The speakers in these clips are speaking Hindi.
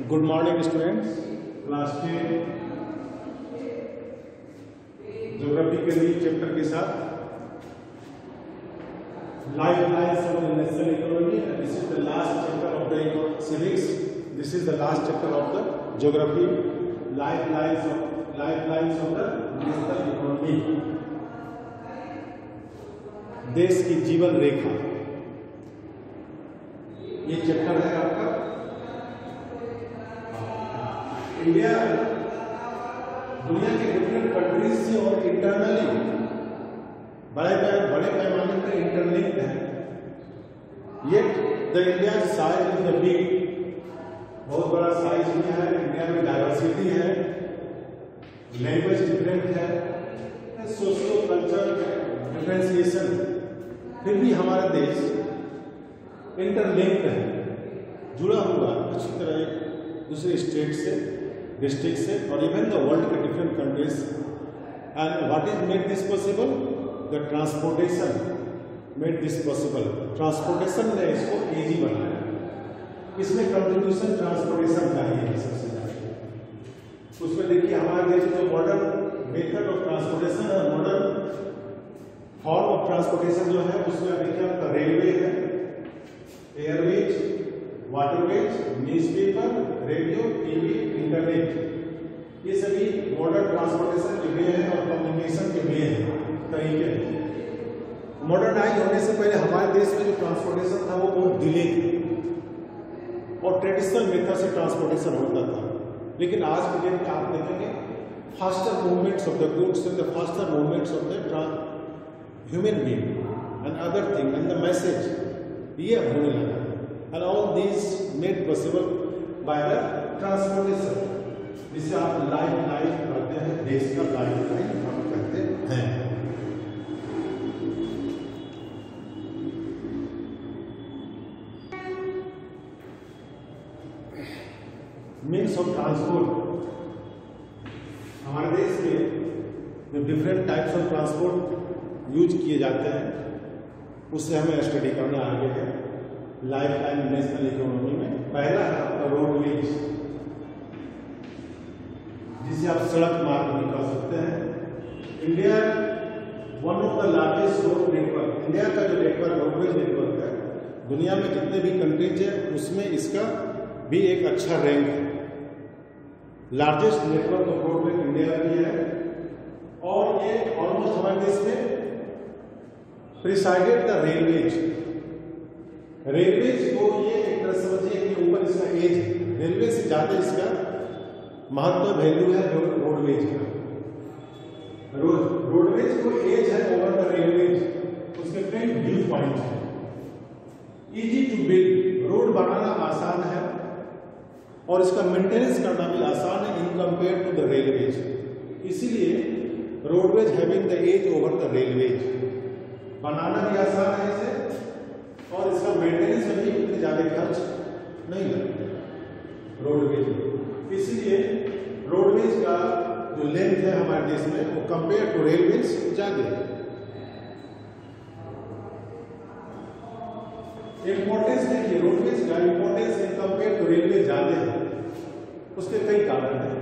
Good morning students, class 10 geography के लिए चैप्टर के साथ life lines of the national economy. This is the last chapter of the civics. This is the last chapter of the geography, life lines of the national economy. देश की जीवन रेखा, ये चैप्टर है आपका। इंडिया दुनिया के डिफरेंट कंट्रीज से और इंटरनली बड़े पैमाने पर इंटरलिंक्ड है। Yet the India size is the big, बहुत बड़ा साइज में है। इंडिया में डाइवर्सिटी है, लैंग्वेज डिफरेंट है, सोशल कल्चर डिफरेंशिएशन, फिर भी हमारा देश इंटरलिंक्ड है, जुड़ा हुआ अच्छी तरह एक दूसरे स्टेट से, डिस्ट्रिक्ट से और इवन द वर्ल्ड के different countries. And what is made this possible? The transportation made this possible. Transportation ने इसको इजी बनाया। इसमें कंट्रीब्यूशन ट्रांसपोर्टेशन का ही है सबसे ज्यादा। उसमें देखिए हमारे देश में मॉडर्न मेथड ऑफ ट्रांसपोर्टेशन और मॉडर्न फॉर्म ऑफ ट्रांसपोर्टेशन जो है उसमें देखिए आपका रेलवे है, Airways, waterways, newspaper, radio, TV, internet, ये सभी मॉडर्न ट्रांसपोर्टेशन के वे हैं और कम्युनिकेशन के वे हैं, तरीके हैं। मॉडर्नाइज होने से पहले हमारे देश में जो ट्रांसपोर्टेशन था वो बहुत डिले था और ट्रेडिशनल मेथड से ट्रांसपोर्टेशन होता था। लेकिन आज के डेट में आप देखेंगे faster movements of the goods and the faster movements of the human being and other thing and the message, ये अब होने लगा। And all these made possible by the transportation, जिसे आप लाइफ लाइन कहते हैं, देश का लाइफ लाइन हम कहते हैं। मीन्स ऑफ ट्रांसपोर्ट, हमारे देश में जो different types of transport use किए जाते हैं उससे हमें स्टडी करना आगे है लाइफ लाइन नेशनल इकोनॉमी में। पहला है आपका रोडवेज, जिसे आप सड़क मार्ग भी कह सकते हैं। India one of the largest road network, India का जो नेटवर्क रोडवेज नेटवर्क है, दुनिया में जितने भी कंट्रीज है उसमें इसका भी एक अच्छा रैंक है। Largest network of roadways India की है और ये ऑलमोस्ट हमारे देश में प्रिसाइडेड द रेलवेज। रेलवेज को ये एक तरह समझिए कि ऊपर इसका एज, रेलवे से ज्यादा इसका महत्व वैल्यू है रोडवेज का। रोडवेज को एज है ओवर द रेलवेज, उसके कई व्यू पॉइंट है। इजी टू बिल्ड, रोड बनाना आसान है और इसका मेंटेनेंस करना भी आसान है in compare to the railways. इसीलिए roadways having the edge over the railways, बनाना भी आसान है इसे और इसका मेंटेनेंस में भी इतने ज्यादा खर्च नहीं लगता रोडवेज में। इसीलिए रोडवेज का जो लेंथ है हमारे देश में वो कंपेयर टू रेलवेज ज्यादा है। इंपॉर्टेंस देखिए, रोडवेज का importance in compare to railway ज्यादा है। उसके कई कारण हैं,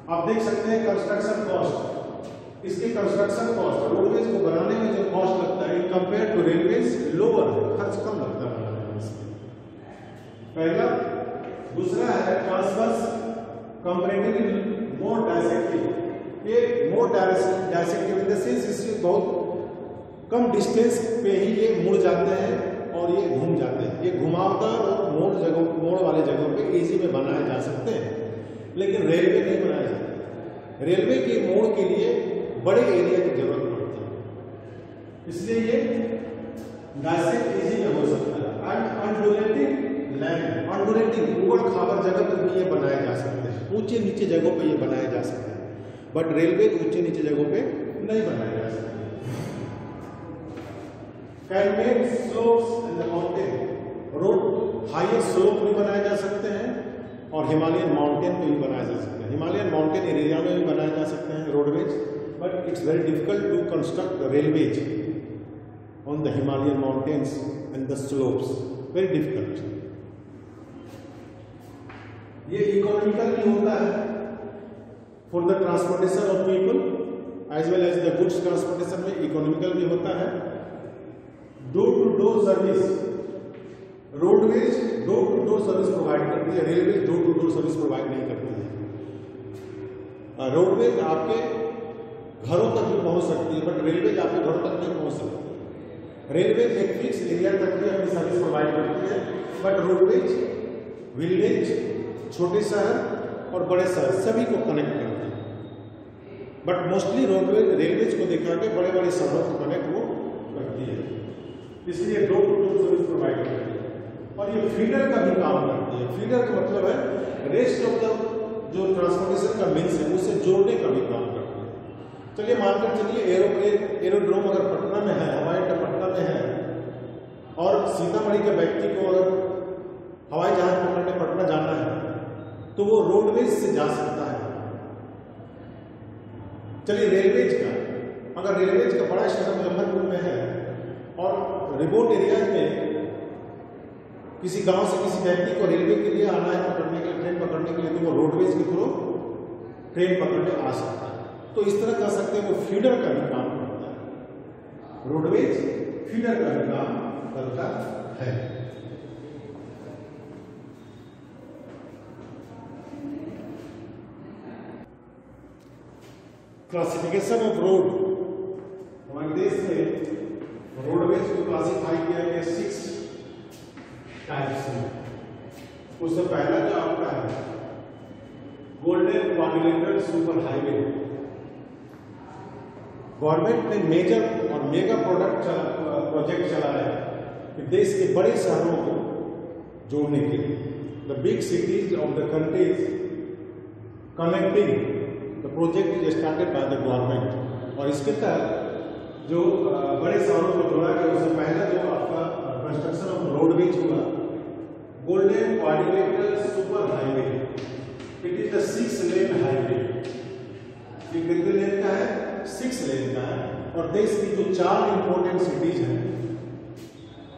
आप देख सकते हैं। कंस्ट्रक्शन कॉस्ट, इसके कंस्ट्रक्शन कॉस्ट रोडवेज को बनाने में जो कॉस्ट लगता है in compare to railways lower है, खर्च कम लगता है बनाने में इसमें, पहला। दूसरा है ट्रांसवर्स कंपैरेटिवली मोर डायसेक्टिव। ये मोर डायसेक्टिव इन द सेंस इससे बहुत कम डिस्टेंस पे ही ये मुड़ जाते हैं और ये घूम जाते हैं। ये घुमावदार और मोड़ वाले जगहों पे इजी में बनाए जा सकते हैं, लेकिन रेलवे नहीं बनाया जाता। रेलवे के मोड़ के लिए बड़े एरिया की जरूरत पड़ती है, इसलिए ये डायसेक्ट इजी में हो सकता है। एंड अनडुलेटिंग लैंड, अनडुलेटिंग ऊबड़ खाबड़ जगह पर भी ये बनाए जा सकते हैं, ऊंचे नीचे जगहों पे ये बनाए जा सकते हैं, बट रेलवे ऊंचे नीचे जगहों पे नहीं बनाए जा सकते। Can make slopes in the mountain, road highest slope भी बनाए जा सकते हैं और हिमालयन माउंटेन पे भी बनाए जा सकते हैं। हिमालयन माउंटेन एरिया में भी बनाए जा सकते हैं roadways, but it's very difficult to construct the railways on the Himalayan mountains and the slopes. Very difficult. ये इकोनॉमिकल भी होता है for the transportation of people as well as the goods transportation में इकोनॉमिकल भी होता है। Door to door service, roadways door to door service provide करती है, railway door to door service provide नहीं करती है। रोडवेज आपके घरों तक भी पहुंच सकती है, बट रेलवे आपके घरों तक नहीं पहुंच सकती। रेलवे एक फिक्स एरिया तक भी अपनी सर्विस प्रोवाइड करती है, बट रोडवेज विलेज, छोटे शहर और बड़े शहर सभी को कनेक्ट करती है। बट मोस्टली रेलवेज को देखा के बड़े बड़े शहरों को कनेक्ट वो करती है, इसलिए door to door service provide करती है। और ये फीडर का भी काम करती है। फीडर का मतलब है रेस्ट ऑफ द जो ट्रांसपोर्टेशन का मीन्स है उसे जोड़ने का भी काम करती है। चलिए मानकर चलिए एरोड्रोम अगर पटना में है, हवाई अड्डा पटना में है, और सीतामढ़ी के व्यक्ति को अगर हवाई जहाज पकड़ने पटना जाना है तो वो रोडवेज से जा सकता है। चलिए रेलवेज का, अगर रेलवेज का बड़ा शहर मुजफ्फरपुर में है और रिमोट एरिया में किसी गांव से किसी व्यक्ति को रेलवे के लिए आना है पकड़ने के लिए, ट्रेन पकड़ने के लिए, तो वो रोडवेज के थ्रू ट्रेन पकड़ने आ सकता है। तो इस तरह कह सकते हैं वो फीडर का भी काम करता है, रोडवेज फीडर का भी काम करता है। क्लासिफिकेशन ऑफ रोड, हमारे देश में रोडवेज को क्लासिफाई किया गया 6 टाइप्स में। उससे पहला जो आपका है golden quadrilateral super highway. Government ने मेजर और मेगा प्रोजेक्ट चलाया है कि देश के बड़े शहरों को जोड़ने के लिए, the big cities of the countries connecting the project is started by the government. और इसके तहत जो बड़े शहरों को जोड़ा गया, उससे पहला जो आपका कंस्ट्रक्शन ऑफ रोडवेज हुआ golden quadrilateral super highway. It is the 6 lane highway. ये कितने लेन का है? 6 लेन का है। और देश की जो 4 इंपोर्टेंट सिटीज हैं,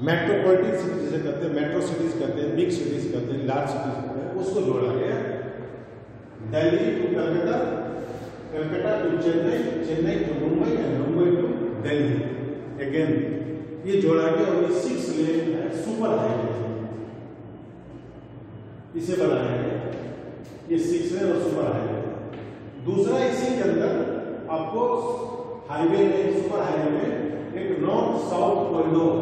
मेट्रोपॉलिटन सिटीज जिसे कहते हैं, मेट्रो सिटीज कहते हैं, बिग सिटीज कहते हैं, लार्ज सिटीज कहते हैं, उसको जोड़ा गया। Delhi to Calcutta, Calcutta to Chennai, Chennai to Mumbai and Mumbai to Delhi. Again ये जोड़ा गया और ये 6 लेन है सुपर हाईवे, इसे बनाया गया। ये 6 लेन और सुपर हाईवे। दूसरा इसी के अंदर आपको हाईवे में, सुपर हाईवे में एक नॉर्थ साउथ कॉरिडोर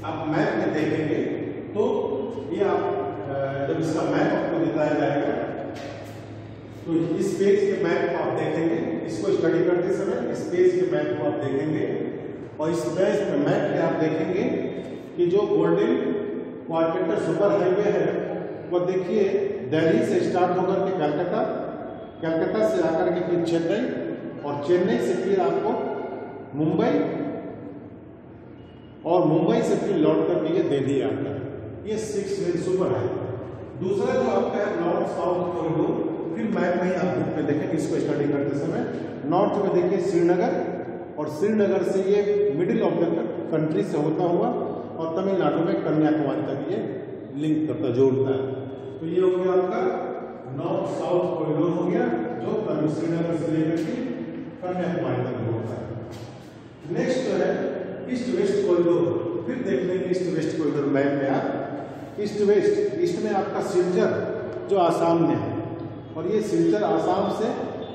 आप मैप में देखेंगे तो ये आप जब इसका मैप आपको दिखाया जाएगा तो इस पेज के मैप को आप देखेंगे, इसको स्टडी करते समय इस पेज के मैप को आप देखेंगे और इस पेज पे मैप में आप देखेंगे कि जो गोल्डन क्वाड्रिलेटरल सुपर हाईवे है वो देखिए दिल्ली से स्टार्ट होकर के कलकत्ता, कलकत्ता से आकर के फिर चेन्नई और चेन्नई से फिर आपको मुंबई और मुंबई से फिर लौट करके ये दिल्ली आता है। ये 6 लेन सुपर हाईवे। दूसरा जो आपका है नॉर्थ साउथ कॉरिडोर, फिर मैप में ही आप बुक में देखेंगे इसको स्टडी करते समय। नॉर्थ में देखिए श्रीनगर, और श्रीनगर से ये मिडिल ऑफ द कंट्री से होता हुआ और तमिलनाडु में कन्याकुमारी तक ये लिंक करता, जोड़ता है। तो ये हो गया आपका नॉर्थ साउथ कॉरिडोर हो गया जो श्रीनगर से लेकर के कन्याकुमारी तक होता है। नेक्स्ट जो है ईस्ट वेस्ट कॉरिडोर। फिर देख लेंगे ईस्ट वेस्ट कॉरिडोर मैप में आप। ईस्ट वेस्ट, ईस्ट में आपका सिलचर जो आसाम में है, और ये सिलचर आसाम से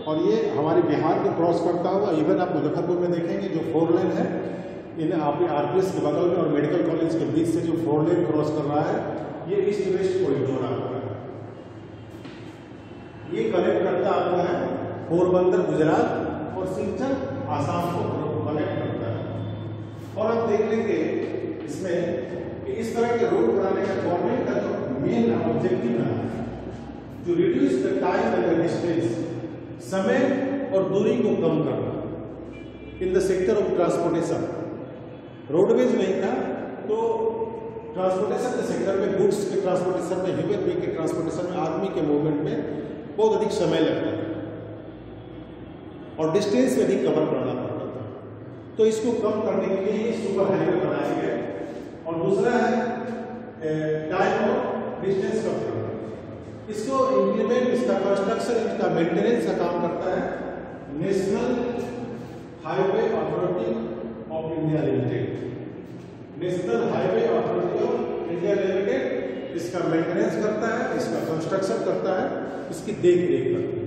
और ये हमारे बिहार को क्रॉस करता हुआ इवन आप मुजफ्फरपुर में देखेंगे जो 4 लेन है, इन आप आरपीएस के बगल में और मेडिकल कॉलेज के बीच से जो 4 लेन क्रॉस कर रहा है, ये ईस्ट वेस्ट कॉरिडोर आपका है। ये कनेक्ट करता आपका है पोरबंदर गुजरात और सिलचर आसाम को कनेक्ट करता है। और आप देख लेंगे इसमें कि इस तरह के रोड बनाने का गवर्नमेंट का जो मेन ऑब्जेक्टिव है to reduce the time and the distance, समय और दूरी को कम करना in the sector of transportation. Roadways नहीं था तो ट्रांसपोर्टेशन के सेक्टर में, गुड्स के ट्रांसपोर्टेशन में, ह्यूमन बीइंग के ट्रांसपोर्टेशन में, आदमी के मूवमेंट में बहुत अधिक समय लगता था और डिस्टेंस में भी कवर करना पड़ता था। तो इसको कम करने के लिए ये सुपर हाईवे बनाए गए। और दूसरा है टाइम और डिस्टेंस कम करना। इसको इम्प्लीमेंट, इसका कंस्ट्रक्शन, इसका मेंटेनेंस का काम करता है national highway authority of India limited. National highway authority of India limited इसका मेंटेनेंस करता है, इसका कंस्ट्रक्शन करता है, इसकी देख रेख करता है।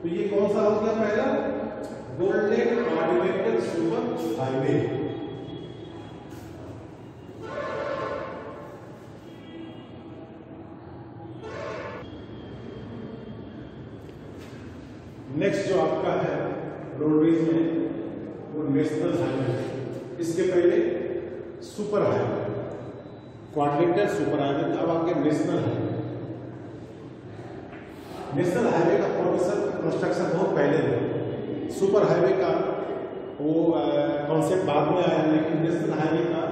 तो ये कौन सा हो गया? पहला गोल्डन ऑर्डिनेटेड सुपर हाईवे। नेक्स्ट जो आपका है रोडवेज में वो नेशनल हाईवे। इसके पहले super highway, quadrilateral super highway, अब आगे नेशनल हाईवे। नेशनल हाईवे का प्रोफेसर कंस्ट्रक्शन बहुत पहले हुआ। सुपर हाईवे का वो कॉन्सेप्ट बाद में आया, लेकिन नेशनल हाईवे का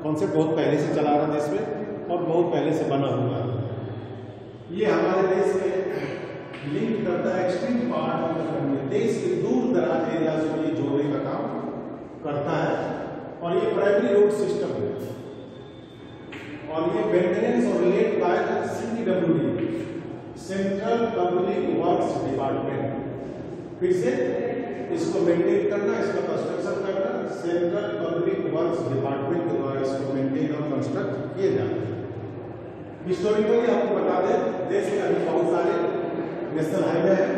कॉन्सेप्ट बहुत पहले से चला रहा देश में और बहुत पहले से बना हुआ है। ये हमारे देश में लिंक करता है extreme part of the country, देश के दूर दराज एरिया से ये जोड़ने का काम करता है। और ये प्राइमरी रोड सिस्टम है और ये मेंटेनेंस और led by CPWD, central public works department. फिर से इसको मेंटेन करना, इसका कंस्ट्रक्शन करना सेंट्रल पब्लिक वर्क्स डिपार्टमेंट के द्वारा इसको मेंटेन और कंस्ट्रक्ट किए जाते हैं। हिस्टोरिकली आपको बता दें, देश में अभी बहुत सारे नेशनल हाईवे है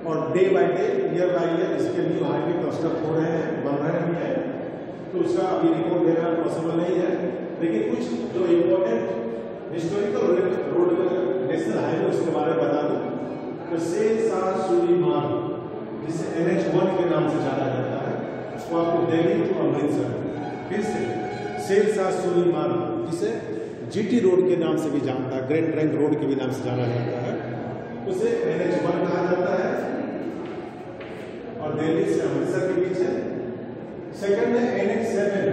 और day by day, year by year इसके न्यू हाईवे कंस्ट्रक्ट हो रहे हैं, बन रहे भी हैं। तो उसका अभी रिपोर्ट देना पॉसिबल नहीं है, लेकिन कुछ जो important historical road national highway उसके बारे में बता दूं। तो सेल-सार सूरी मार्ग, जिसे NH1 के नाम से जाना जाता है, वो आपको दिल्ली टू अमृतसर। फिर से सेल-सार सूरी मार्ग, जिसे GT रोड के नाम से भी जानता है, ग्रेट ट्रंक रोड के भी नाम से जाना जाता है, उसे NH1 कहा जाता है और दिल्ली से अमृतसर के बीच है। सेकंड है NH7,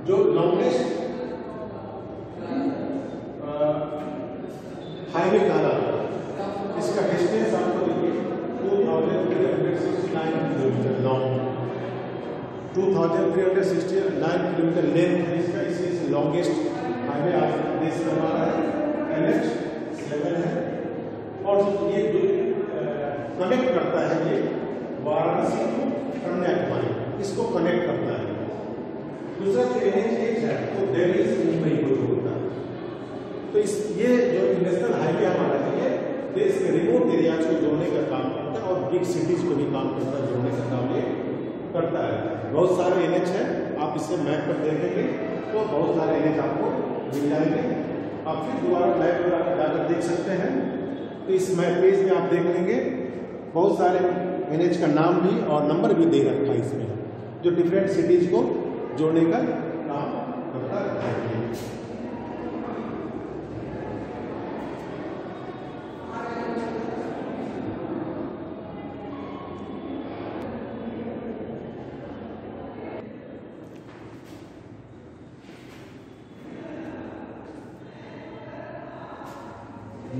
जो लॉन्गेस्ट हाईवे कहा जाता है। इसका डिस्टेंस आपको देखिए 2369 किलोमीटर लॉन्ग, 2369 किलोमीटर लेंथ है इसका। इसे लॉन्गेस्ट हाईवे आज देश में हमारा है NH7 है। और ये कनेक्ट करता है, ये वाराणसी को कन्याकुमारी, इसको कनेक्ट करता है। दूसरा जो NH8 है वो दिल्ली से मुंबई को जोड़ता है। तो ये जो नेशनल हाईवे हमारा है, ये देश के रिमोट एरियाज को जोड़ने का काम करता है और बिग सिटीज को भी काम करता है, जोड़ने का काम ये करता है। बहुत सारे NH है, आप इसे मैप पर देखेंगे तो बहुत सारे NH आपको मिल जाएंगे। आप फिर दोबारा मैप पर जाकर देख सकते हैं। तो इस मैप पेज में आप देख लेंगे बहुत सारे NH का नाम भी और नंबर भी दे रखा है इसमें, जो डिफरेंट सिटीज को जोड़ने का काम करता है।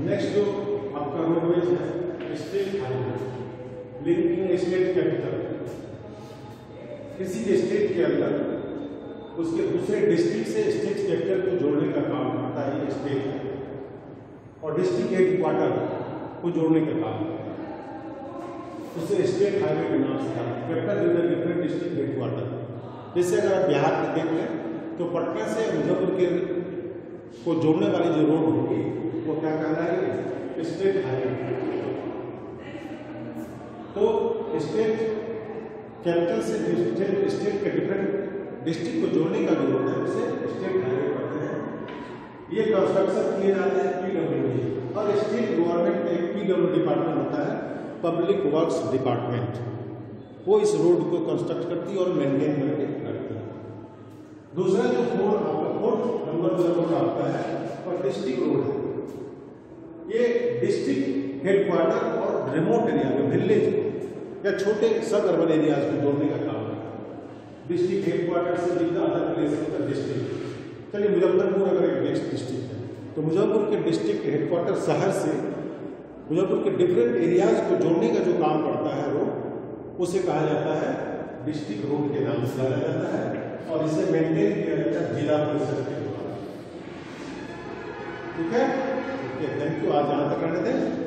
नेक्स्ट जो आपका रोडवेज है state highway, linking state capital. किसी भी स्टेट के अंदर उसके दूसरे डिस्ट्रिक्ट से स्टेट कैपिटल को जोड़ने का काम करता है ये स्टेट है, और डिस्ट्रिक्ट हेडक्वार्टर को जोड़ने का काम उसे स्टेट हाईवे के नाम से capital in the different district headquarter. जैसे अगर आप बिहार में देख लें तो पटना से मुजफ्फरपुर के को जोड़ने वाली जो रोड होगी वो क्या कहलाएगी? State highway. तो स्टेट कैपिटल से स्टेट के डिफरेंट डिस्ट्रिक्ट को जोड़ने का जो रोड है उसे स्टेट हाईवे कहते हैं। ये कंस्ट्रक्शन किए जाते हैं PWD, और स्टेट गवर्नमेंट में एक PW डिपार्टमेंट होता है, पब्लिक वर्क्स डिपार्टमेंट। वो इस रोड को कंस्ट्रक्ट करती है और मेंटेन करके रखती है। दूसरा जो फोर्थ नंबर जो रोड आता है और डिस्ट्रिक्ट रोड है, ये डिस्ट्रिक्ट हेडक्वार्टर और रिमोट एरिया में विलेज या छोटे सब अर्बन एरियाज को जोड़ने का काम है। डिस्ट्रिक्ट हेडक्वार्टर से जितना अदर प्लेस होता है डिस्ट्रिक्ट। चलिए मुजफ्फरपुर अगर एक नेक्स्ट डिस्ट्रिक्ट है तो मुजफ्फरपुर के डिस्ट्रिक्ट हेडक्वार्टर शहर से मुजफ्फरपुर के डिफरेंट एरियाज को जोड़ने का जो काम करता है रोड, उसे कहा जाता है डिस्ट्रिक्ट रोड के नाम से जाना जाता है, और इसे मेंटेन किया जाता है जिला परिषद के द्वारा। ठीक है, ओके, थैंक यू। आज यहाँ तक रहने दें।